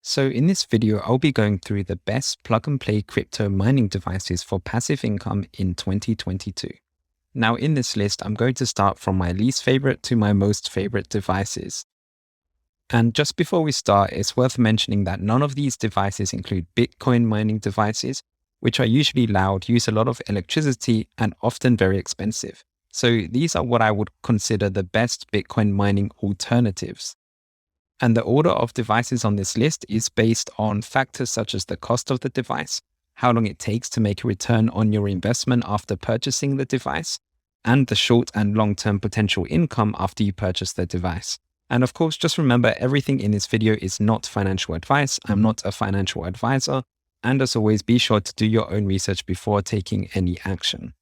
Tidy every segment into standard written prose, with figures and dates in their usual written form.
So in this video, I'll be going through the best plug-and-play crypto mining devices for passive income in 2022. Now in this list, I'm going to start from my least favorite to my most favorite devices. And just before we start, it's worth mentioning that none of these devices include Bitcoin mining devices, which are usually loud, use a lot of electricity, and often very expensive. So these are what I would consider the best Bitcoin mining alternatives. And the order of devices on this list is based on factors such as the cost of the device, how long it takes to make a return on your investment after purchasing the device, and the short and long-term potential income after you purchase the device. And of course, just remember everything in this video is not financial advice. I'm not a financial advisor. And as always, be sure to do your own research before taking any action.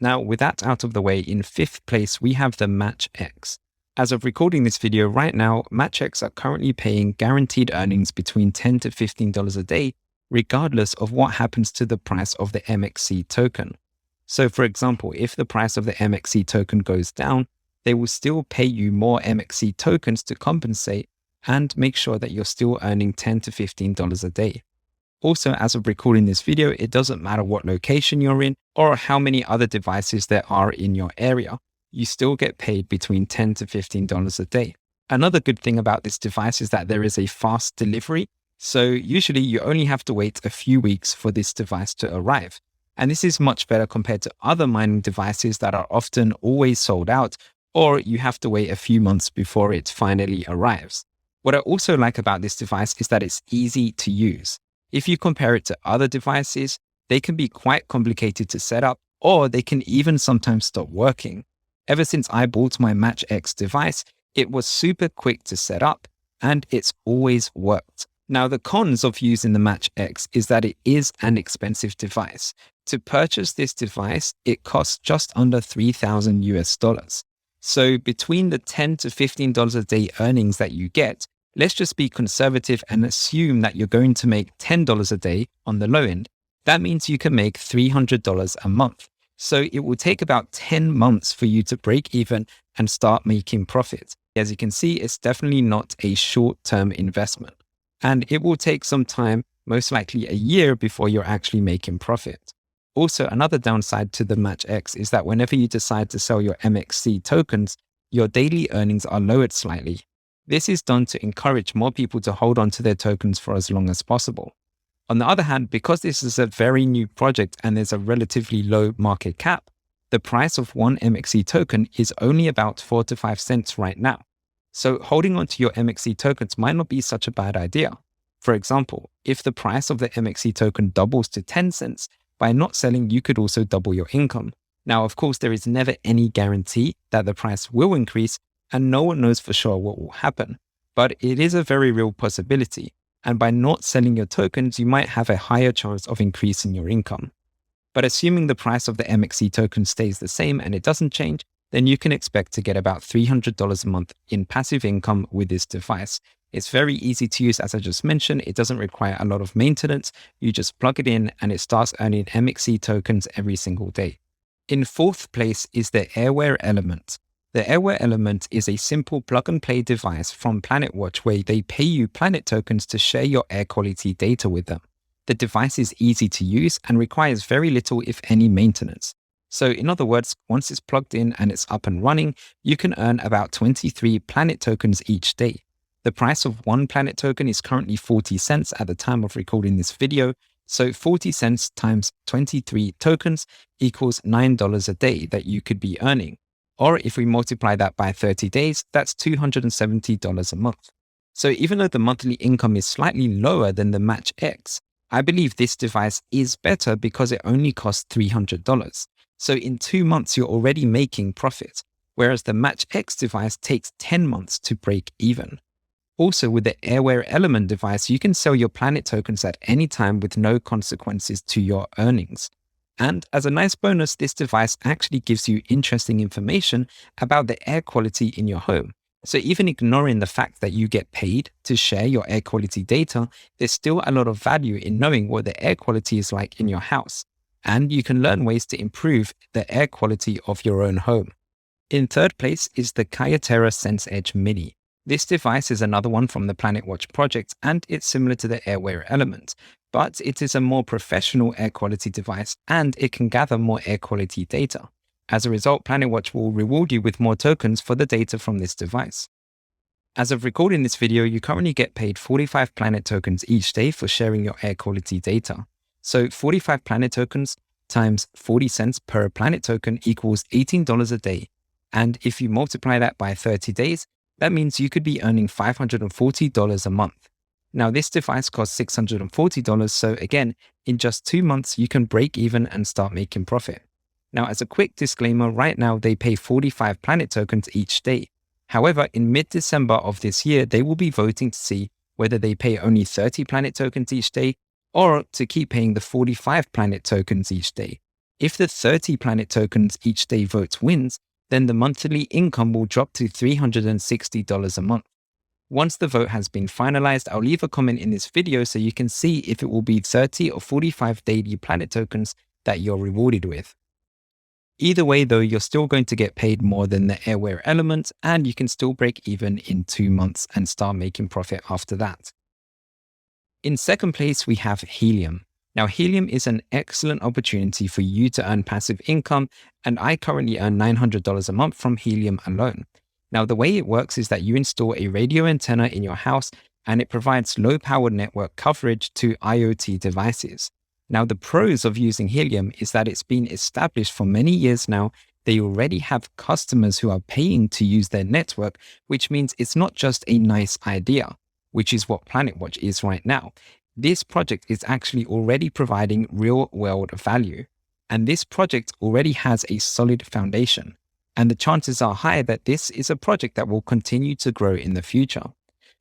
Now, with that out of the way, in fifth place, we have the MatchX. As of recording this video right now, MatchX are currently paying guaranteed earnings between $10 to $15 a day, regardless of what happens to the price of the MXC token. So for example, if the price of the MXC token goes down, they will still pay you more MXC tokens to compensate and make sure that you're still earning $10 to $15 a day. Also, as of recording this video, it doesn't matter what location you're in or how many other devices there are in your area. You still get paid between $10 to $15 a day. Another good thing about this device is that there is a fast delivery. So usually you only have to wait a few weeks for this device to arrive. And this is much better compared to other mining devices that are often always sold out, or you have to wait a few months before it finally arrives. What I also like about this device is that it's easy to use. If you compare it to other devices, they can be quite complicated to set up, or they can even sometimes stop working. Ever since I bought my MatchX device, it was super quick to set up, and it's always worked. Now, the cons of using the MatchX is that it is an expensive device. To purchase this device, it costs just under $3,000 US. So between the $10 to $15 a day earnings that you get, let's just be conservative and assume that you're going to make $10 a day on the low end. That means you can make $300 a month. So it will take about 10 months for you to break even and start making profit. As you can see, it's definitely not a short-term investment. And it will take some time, most likely a year, before you're actually making profit. Also, another downside to the MatchX is that whenever you decide to sell your MXC tokens, your daily earnings are lowered slightly. This is done to encourage more people to hold on to their tokens for as long as possible. On the other hand, because this is a very new project and there's a relatively low market cap, the price of one MXC token is only about 4 to 5 cents right now. So holding on to your MXC tokens might not be such a bad idea. For example, if the price of the MXC token doubles to 10 cents, by not selling, you could also double your income. Now, of course, there is never any guarantee that the price will increase, and no one knows for sure what will happen. But it is a very real possibility. And by not selling your tokens, you might have a higher chance of increasing your income. But assuming the price of the MXC token stays the same and it doesn't change, then you can expect to get about $300 a month in passive income with this device. It's very easy to use, as I just mentioned. It doesn't require a lot of maintenance. You just plug it in and it starts earning MXC tokens every single day. In fourth place is the Airware Element. The Airware Element is a simple plug-and-play device from PlanetWatch where they pay you Planet tokens to share your air quality data with them. The device is easy to use and requires very little, if any, maintenance. So in other words, once it's plugged in and it's up and running, you can earn about 23 Planet tokens each day. The price of one Planet token is currently 40 cents at the time of recording this video. So 40 cents times 23 tokens equals $9 a day that you could be earning. Or if we multiply that by 30 days, that's $270 a month. So even though the monthly income is slightly lower than the MatchX, I believe this device is better because it only costs $300. So in 2 months, you're already making profit, whereas the MatchX device takes 10 months to break even. Also, with the Airware Element device, you can sell your Planet tokens at any time with no consequences to your earnings. And as a nice bonus, this device actually gives you interesting information about the air quality in your home. So even ignoring the fact that you get paid to share your air quality data, there's still a lot of value in knowing what the air quality is like in your house. And you can learn ways to improve the air quality of your own home. In third place is the Kyocera Sense Edge Mini. This device is another one from the PlanetWatch project, and it's similar to the AirWear Element, but it is a more professional air quality device and it can gather more air quality data. As a result, PlanetWatch will reward you with more tokens for the data from this device. As of recording this video, you currently get paid 45 Planet tokens each day for sharing your air quality data. So 45 Planet tokens times 40 cents per Planet token equals $18 a day. And if you multiply that by 30 days, that means you could be earning $540 a month. Now, this device costs $640, so again, in just 2 months, you can break even and start making profit. Now, as a quick disclaimer, right now they pay 45 Planet tokens each day. However, in mid-December of this year, they will be voting to see whether they pay only 30 Planet tokens each day or to keep paying the 45 Planet tokens each day. If the 30 Planet tokens each day vote wins, then the monthly income will drop to $360 a month. Once the vote has been finalized, I'll leave a comment in this video so you can see if it will be 30 or 45 daily Planet tokens that you're rewarded with. Either way though, you're still going to get paid more than the AirWear Element, and you can still break even in 2 months and start making profit after that. In second place, we have Helium. Now, Helium is an excellent opportunity for you to earn passive income, and I currently earn $900 a month from Helium alone. Now, the way it works is that you install a radio antenna in your house, and it provides low-powered network coverage to IoT devices. Now, the pros of using Helium is that it's been established for many years now. They already have customers who are paying to use their network, which means it's not just a nice idea, which is what PlanetWatch is right now. This project is actually already providing real-world value. And this project already has a solid foundation. And the chances are high that this is a project that will continue to grow in the future.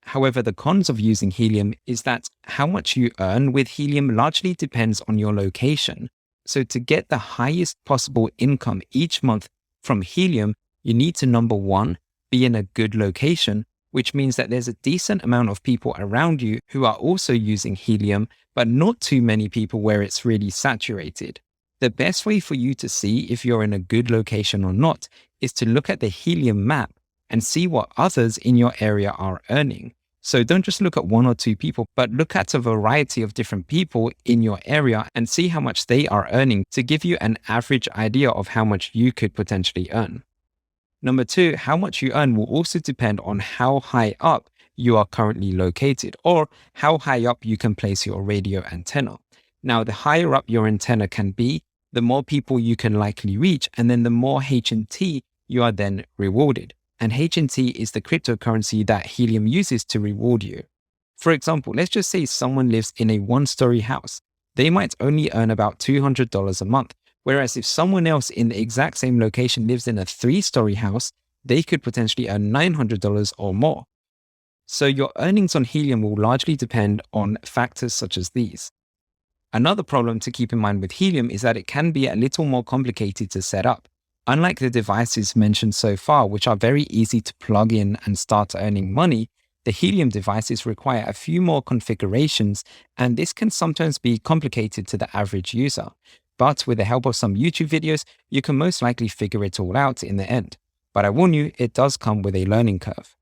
However, the cons of using Helium is that how much you earn with Helium largely depends on your location. So to get the highest possible income each month from Helium, you need to, number one, be in a good location, which means that there's a decent amount of people around you who are also using Helium, but not too many people where it's really saturated. The best way for you to see if you're in a good location or not is to look at the Helium map and see what others in your area are earning. So don't just look at 1 or 2 people, but look at a variety of different people in your area and see how much they are earning to give you an average idea of how much you could potentially earn. Number 2, how much you earn will also depend on how high up you are currently located or how high up you can place your radio antenna. Now, the higher up your antenna can be, the more people you can likely reach, and then the more H&T you are then rewarded. And H&T is the cryptocurrency that Helium uses to reward you. For example, let's just say someone lives in a 1-story house. They might only earn about $200 a month. Whereas if someone else in the exact same location lives in a 3-story house, they could potentially earn $900 or more. So your earnings on Helium will largely depend on factors such as these. Another problem to keep in mind with Helium is that it can be a little more complicated to set up. Unlike the devices mentioned so far, which are very easy to plug in and start earning money, the Helium devices require a few more configurations, and this can sometimes be complicated to the average user. But with the help of some YouTube videos, you can most likely figure it all out in the end. But I warn you, it does come with a learning curve.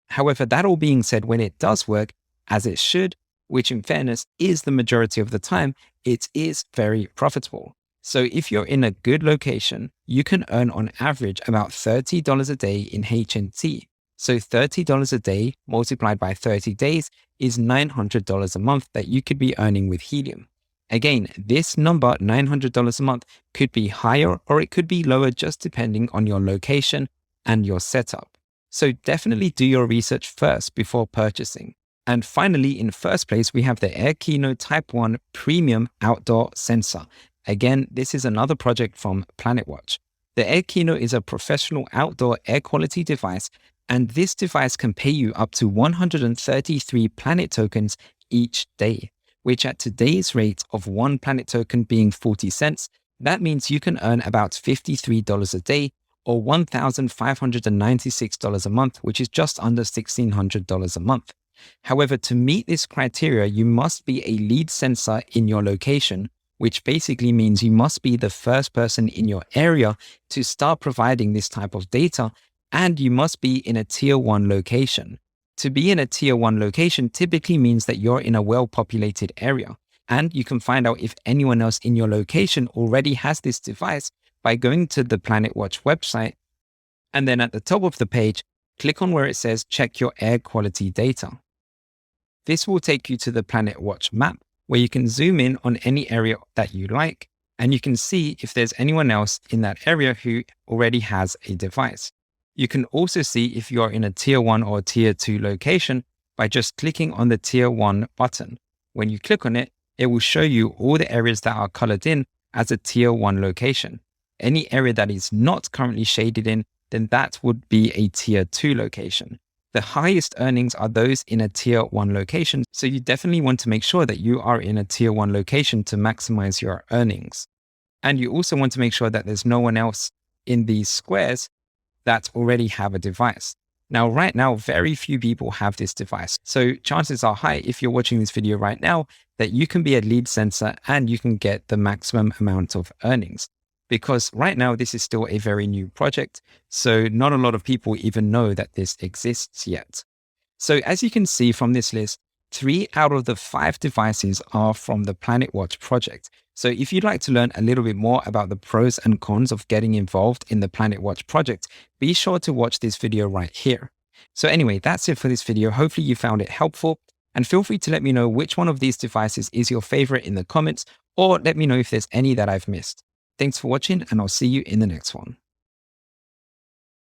However, that all being said, when it does work, as it should, which in fairness is the majority of the time, it is very profitable. So if you're in a good location, you can earn on average about $30 a day in H&T. So $30 a day multiplied by 30 days is $900 a month that you could be earning with Helium. Again, this number, $900 a month, could be higher or it could be lower just depending on your location and your setup. So definitely do your research first before purchasing. And finally, in first place, we have the AirKino Type 1 Premium Outdoor Sensor. Again, this is another project from PlanetWatch. The AirKino is a professional outdoor air quality device, and this device can pay you up to 133 Planet tokens each day, which at today's rate of 1 Planet token being 40 cents, that means you can earn about $53 a day or $1,596 a month, which is just under $1,600 a month. However, to meet this criteria, you must be a lead sensor in your location, which basically means you must be the first person in your area to start providing this type of data, and you must be in a tier 1 location. To be in a tier 1 location typically means that you're in a well-populated area, and you can find out if anyone else in your location already has this device by going to the Planet Watch website, and then at the top of the page, click on where it says check your air quality data. This will take you to the Planet Watch map, where you can zoom in on any area that you like, and you can see if there's anyone else in that area who already has a device. You can also see if you're in a tier 1 or tier 2 location by just clicking on the tier 1 button. When you click on it, it will show you all the areas that are colored in as a tier 1 location. Any area that is not currently shaded in, then that would be a tier 2 location. The highest earnings are those in a tier 1 location, so you definitely want to make sure that you are in a tier 1 location to maximize your earnings. And you also want to make sure that there's no one else in these squares that already have a device. Now, right now, very few people have this device. So chances are high, if you're watching this video right now, that you can be a lead sensor and you can get the maximum amount of earnings. Because right now, this is still a very new project. So not a lot of people even know that this exists yet. So as you can see from this list, 3 out of the 5 devices are from the Planet Watch project. So if you'd like to learn a little bit more about the pros and cons of getting involved in the Planet Watch project, be sure to watch this video right here. So anyway, that's it for this video. Hopefully you found it helpful, and feel free to let me know which one of these devices is your favorite in the comments, or let me know if there's any that I've missed. Thanks for watching, and I'll see you in the next one.